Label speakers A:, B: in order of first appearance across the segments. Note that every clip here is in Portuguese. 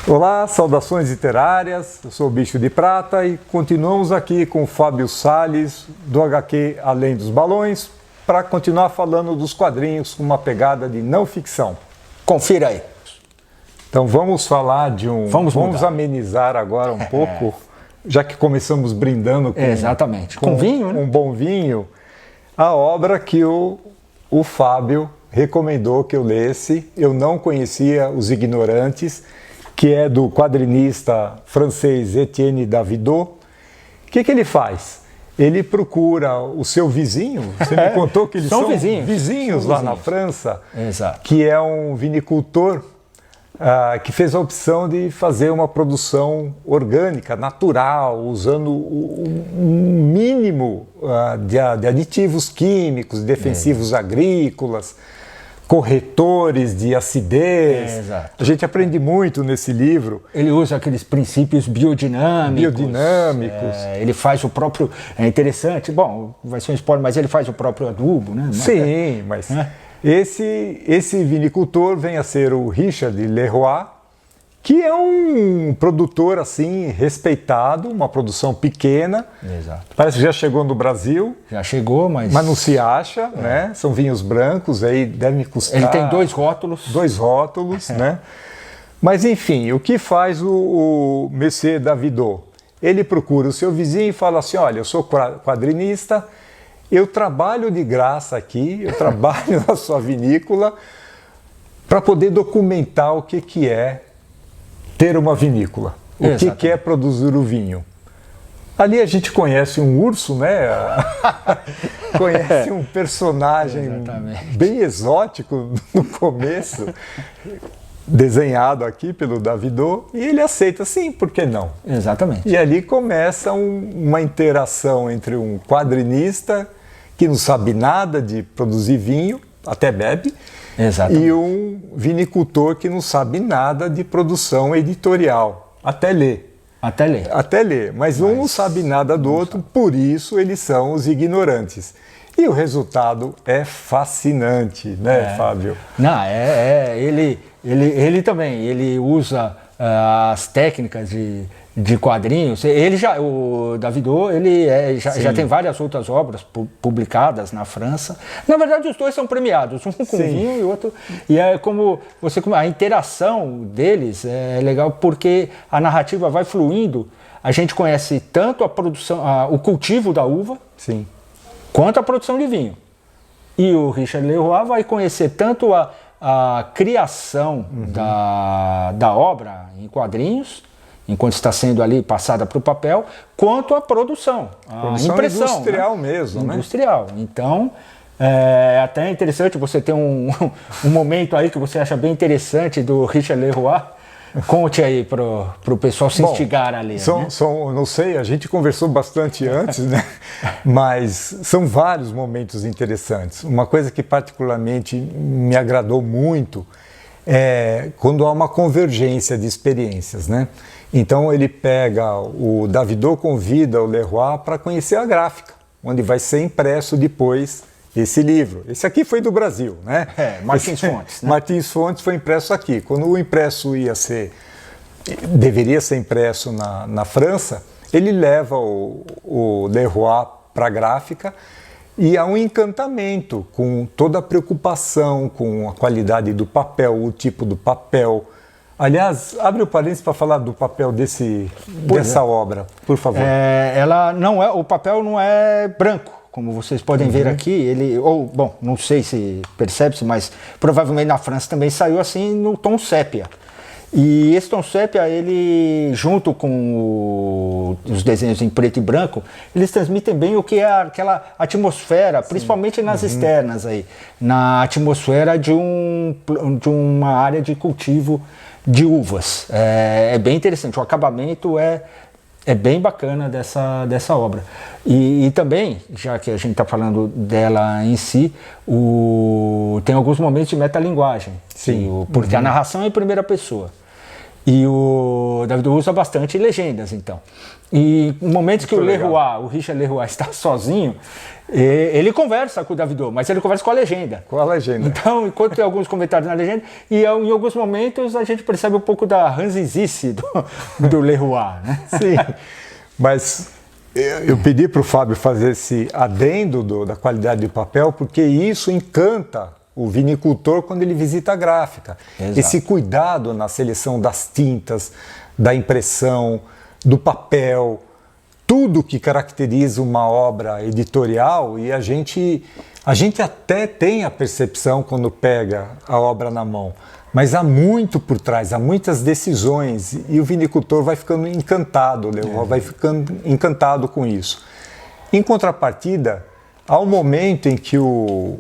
A: Olá, saudações literárias, eu sou o Bicho de Prata e continuamos aqui com o Fábio Salles, do HQ Além dos Balões, para continuar falando dos quadrinhos com uma pegada de não ficção.
B: Confira aí.
A: Então vamos falar de um...
B: Vamos
A: amenizar agora um pouco, já que começamos brindando com...
B: Exatamente. Com vinho, né?
A: Um bom vinho, a obra que o Fábio recomendou que eu lesse. Eu não conhecia Os Ignorantes, que é do quadrinista francês Etienne Davidot. O que ele faz? Ele procura o seu vizinho, você me contou que eles são vizinhos lá na França,
B: Exato.
A: Que é um vinicultor que fez a opção de fazer uma produção orgânica, natural, usando um mínimo de aditivos químicos, defensivos agrícolas, corretores de acidez.
B: Exato.
A: A gente aprende muito nesse livro.
B: Ele usa aqueles princípios biodinâmicos. Ele faz o próprio... É interessante. Bom, vai ser um spoiler, mas ele faz o próprio adubo, né?
A: Sim, mas esse vinicultor vem a ser o Richard Leroy, que é um produtor assim respeitado, uma produção pequena.
B: Exato.
A: Parece que já chegou no Brasil.
B: Já chegou, mas
A: não se acha, né? São vinhos brancos, aí devem custar...
B: Ele tem dois rótulos,
A: né? Mas enfim, o que faz o Monsieur Davidot? Ele procura o seu vizinho e fala assim, olha, eu sou quadrinista, eu trabalho de graça aqui, eu trabalho na sua vinícola para poder documentar o que é ter uma vinícola, o que é produzir o vinho. Ali a gente conhece um urso, né? Conhece um personagem bem exótico no começo, desenhado aqui pelo Davidot, e ele aceita, sim, por que não?
B: Exatamente.
A: E ali começa uma interação entre um quadrinista que não sabe nada de produzir vinho, até bebe, e um vinicultor que não sabe nada de produção editorial, até ler. Mas um não sabe nada do outro, por isso eles são os ignorantes. E o resultado é fascinante, né, Fábio?
B: Não, ele também, ele usa as técnicas de quadrinhos. O Davidot, já tem várias outras obras publicadas na França. Na verdade, os dois são premiados, um com vinho e outro. E é como a interação deles é legal porque a narrativa vai fluindo. A gente conhece tanto a produção, o cultivo da uva, quanto a produção de vinho. E o Richard Leroy vai conhecer tanto a criação da obra em quadrinhos, enquanto está sendo ali passada para o papel, quanto a produção, a impressão
A: industrial, né? Mesmo,
B: industrial.
A: Né?
B: Então, é até interessante você ter um momento aí que você acha bem interessante do Richard Leroy. Conte aí para o pessoal se instigar a ler.
A: Não sei, a gente conversou bastante antes, né? Mas são vários momentos interessantes. Uma coisa que particularmente me agradou muito é quando há uma convergência de experiências, né? Então o Davidot convida o Leroy para conhecer a gráfica, onde vai ser impresso depois esse livro. Esse aqui foi do Brasil, né?
B: Martins Fontes. Né?
A: Martins Fontes foi impresso aqui. Quando o impresso deveria ser impresso na França, ele leva o Leroy para a gráfica e há um encantamento com toda a preocupação com a qualidade do papel, o tipo do papel. Aliás, abre o parênteses para falar do papel dessa obra, por favor.
B: O papel não é branco, como vocês podem ver aqui. Não sei se percebe-se, mas provavelmente na França também saiu assim no tom sépia. E esse tom sépia, ele, junto com os desenhos em preto e branco, eles transmitem bem o que é aquela atmosfera, principalmente nas externas aí, na atmosfera de uma área de cultivo de uvas. É bem interessante, o acabamento é bem bacana dessa obra. E também, já que a gente está falando dela em si, tem alguns momentos de metalinguagem, porque a narração é em primeira pessoa. E o David usa bastante legendas, então. E em momentos que o Richard Leroy está sozinho, ele conversa com o David, mas ele conversa com a legenda.
A: Com a legenda.
B: Então, enquanto tem alguns comentários na legenda, e em alguns momentos a gente percebe um pouco da ranzizice do Leroy, né?
A: Sim, mas eu pedi para o Fábio fazer esse adendo da qualidade do papel, porque isso encanta o vinicultor quando ele visita a gráfica. Exato. Esse cuidado na seleção das tintas, da impressão, do papel, tudo que caracteriza uma obra editorial, e a gente até tem a percepção quando pega a obra na mão, mas há muito por trás, há muitas decisões, e o vinicultor vai ficando encantado, vai ficando encantado com isso. Em contrapartida, há um momento em que o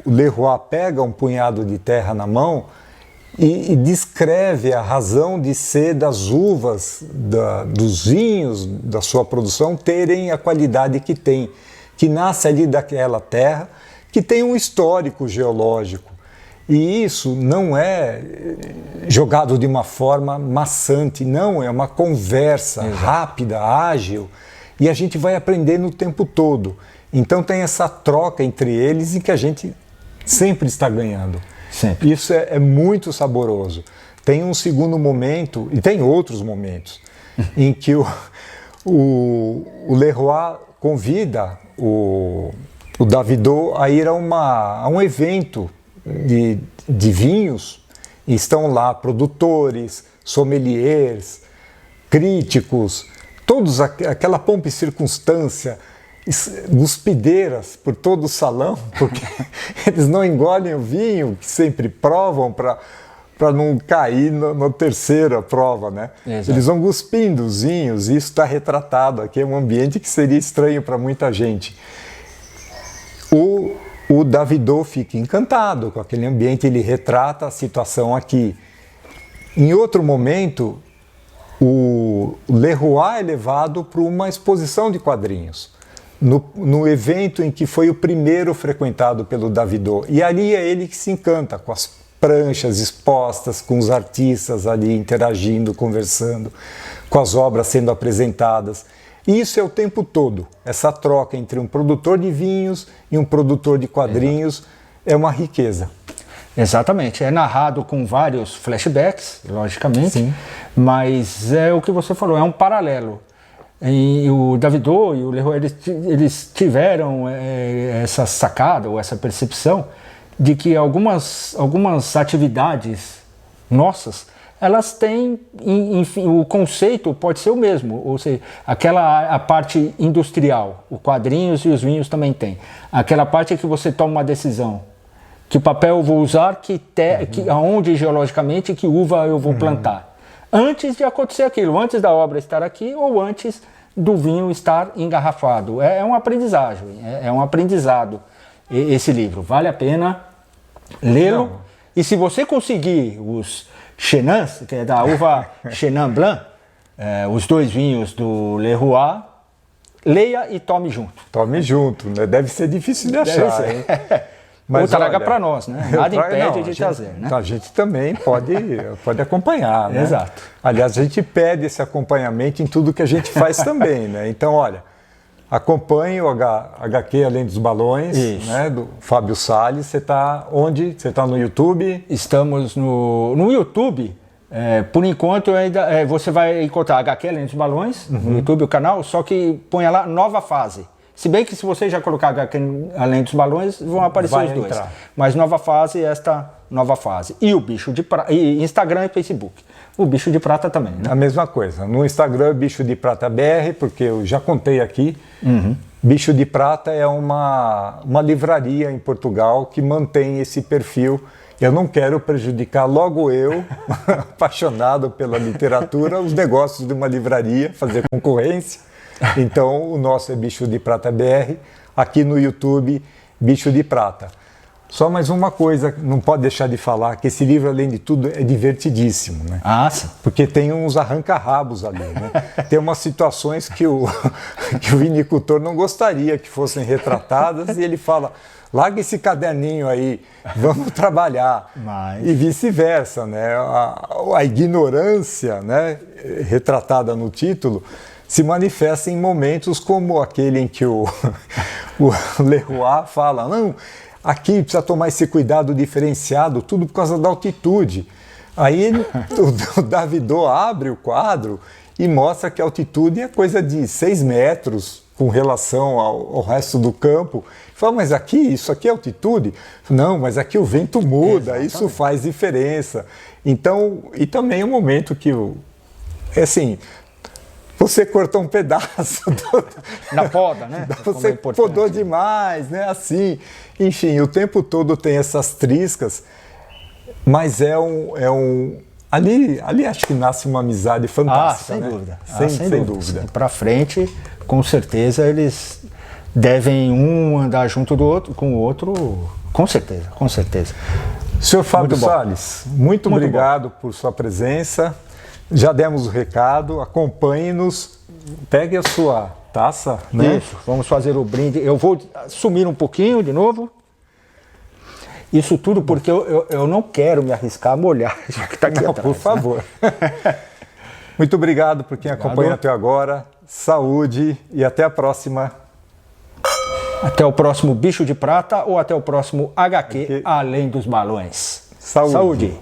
A: Leroy pega um punhado de terra na mão e descreve a razão de ser das uvas, dos vinhos da sua produção terem a qualidade que tem, que nasce ali daquela terra, que tem um histórico geológico. E isso não é jogado de uma forma maçante, não, é uma conversa rápida, ágil, e a gente vai aprendendo o tempo todo. Então tem essa troca entre eles em que a gente sempre está ganhando. Sempre. Isso é muito saboroso. Tem um segundo momento, e tem outros momentos, em que o Leroy convida o Davidot a ir a um evento de vinhos, e estão lá produtores, sommeliers, críticos, todos aquela pompa e circunstância, guspideiras por todo o salão, porque eles não engolem o vinho, que sempre provam para não cair na terceira prova, né? Exato. Eles vão cuspindo os vinhos, e isso está retratado aqui, é um ambiente que seria estranho para muita gente. O Davidot fica encantado com aquele ambiente, ele retrata a situação aqui. Em outro momento, o Leroy é levado para uma exposição de quadrinhos, no evento em que foi o primeiro frequentado pelo Davidot. E ali é ele que se encanta com as pranchas expostas, com os artistas ali interagindo, conversando, com as obras sendo apresentadas. E isso é o tempo todo, essa troca entre um produtor de vinhos e um produtor de quadrinhos. É uma riqueza.
B: Exatamente, é narrado com vários flashbacks, logicamente. Sim. Mas é o que você falou, é um paralelo. E o Davidot e o Leroy, eles tiveram essa sacada ou essa percepção de que algumas atividades nossas, elas têm, enfim, o conceito pode ser o mesmo, ou seja, a parte industrial, os quadrinhos e os vinhos também tem. Aquela parte que você toma uma decisão, que papel eu vou usar, aonde geologicamente, que uva eu vou plantar. Antes de acontecer aquilo, antes da obra estar aqui ou antes do vinho estar engarrafado. É um aprendizagem, é um aprendizado esse livro. Vale a pena lê-lo. E se você conseguir os Chenans, que é da uva Chenin Blanc, os dois vinhos do Leroy, leia e tome junto.
A: Tome junto, né? Deve ser difícil de achar, hein?
B: Mas ou traga para nós, né? Nada impede de trazer, né?
A: A gente também pode acompanhar, né?
B: Exato.
A: Aliás, a gente pede esse acompanhamento em tudo que a gente faz também, né? Então, olha, acompanhe o HQ Além dos Balões, né? Do Fábio Salles. Você está onde? Você está no YouTube?
B: Estamos no YouTube. Por enquanto, ainda você vai encontrar HQ Além dos Balões, no YouTube, o canal, só que ponha lá Nova Fase. Se bem que se você já colocar HQ Além dos Balões, vão aparecer os dois. Mas Nova Fase, esta Nova Fase. E o Bicho de Prata, e Instagram e Facebook. O Bicho de Prata também, né?
A: A mesma coisa. No Instagram, Bicho de Prata BR, porque eu já contei aqui. Bicho de Prata é uma livraria em Portugal que mantém esse perfil. Eu não quero prejudicar logo eu, apaixonado pela literatura, os negócios de uma livraria, fazer concorrência. Então, o nosso é Bicho de Prata BR, aqui no YouTube, Bicho de Prata. Só mais uma coisa, não pode deixar de falar, que esse livro, além de tudo, é divertidíssimo, né?
B: Ah, sim.
A: Porque tem uns arranca-rabos ali, né? Tem umas situações que o vinicultor não gostaria que fossem retratadas e ele fala, larga esse caderninho aí, vamos trabalhar.
B: Mas...
A: E vice-versa, né? A ignorância, né, retratada no título, se manifesta em momentos como aquele em que o Leroy fala, não, aqui precisa tomar esse cuidado diferenciado, tudo por causa da altitude. Aí o Davidot abre o quadro e mostra que a altitude é coisa de 6 metros com relação ao resto do campo. Fala, mas aqui, isso aqui é altitude? Não, mas aqui o vento muda, isso faz diferença. Então, e também é um momento que, assim, você cortou um pedaço
B: na poda, né?
A: Você podou demais, né? Assim, enfim, o tempo todo tem essas triscas, mas ali acho que nasce uma amizade fantástica,
B: sem
A: né?
B: dúvida.
A: Sem dúvida.
B: Para frente, com certeza eles devem um andar junto do outro, com o outro, com certeza, com certeza.
A: Senhor Fábio Salles, muito obrigado por sua presença. Já demos o recado, acompanhe-nos, pegue a sua taça, né?
B: Isso, vamos fazer o brinde. Eu vou sumir um pouquinho de novo. Isso tudo porque eu não quero me arriscar a molhar, já que está aqui atrás.
A: Por favor. Muito obrigado por quem acompanha até agora. Saúde e até a próxima.
B: Até o próximo Bicho de Prata ou até o próximo HQ Além dos Balões.
A: Saúde.
B: Saúde.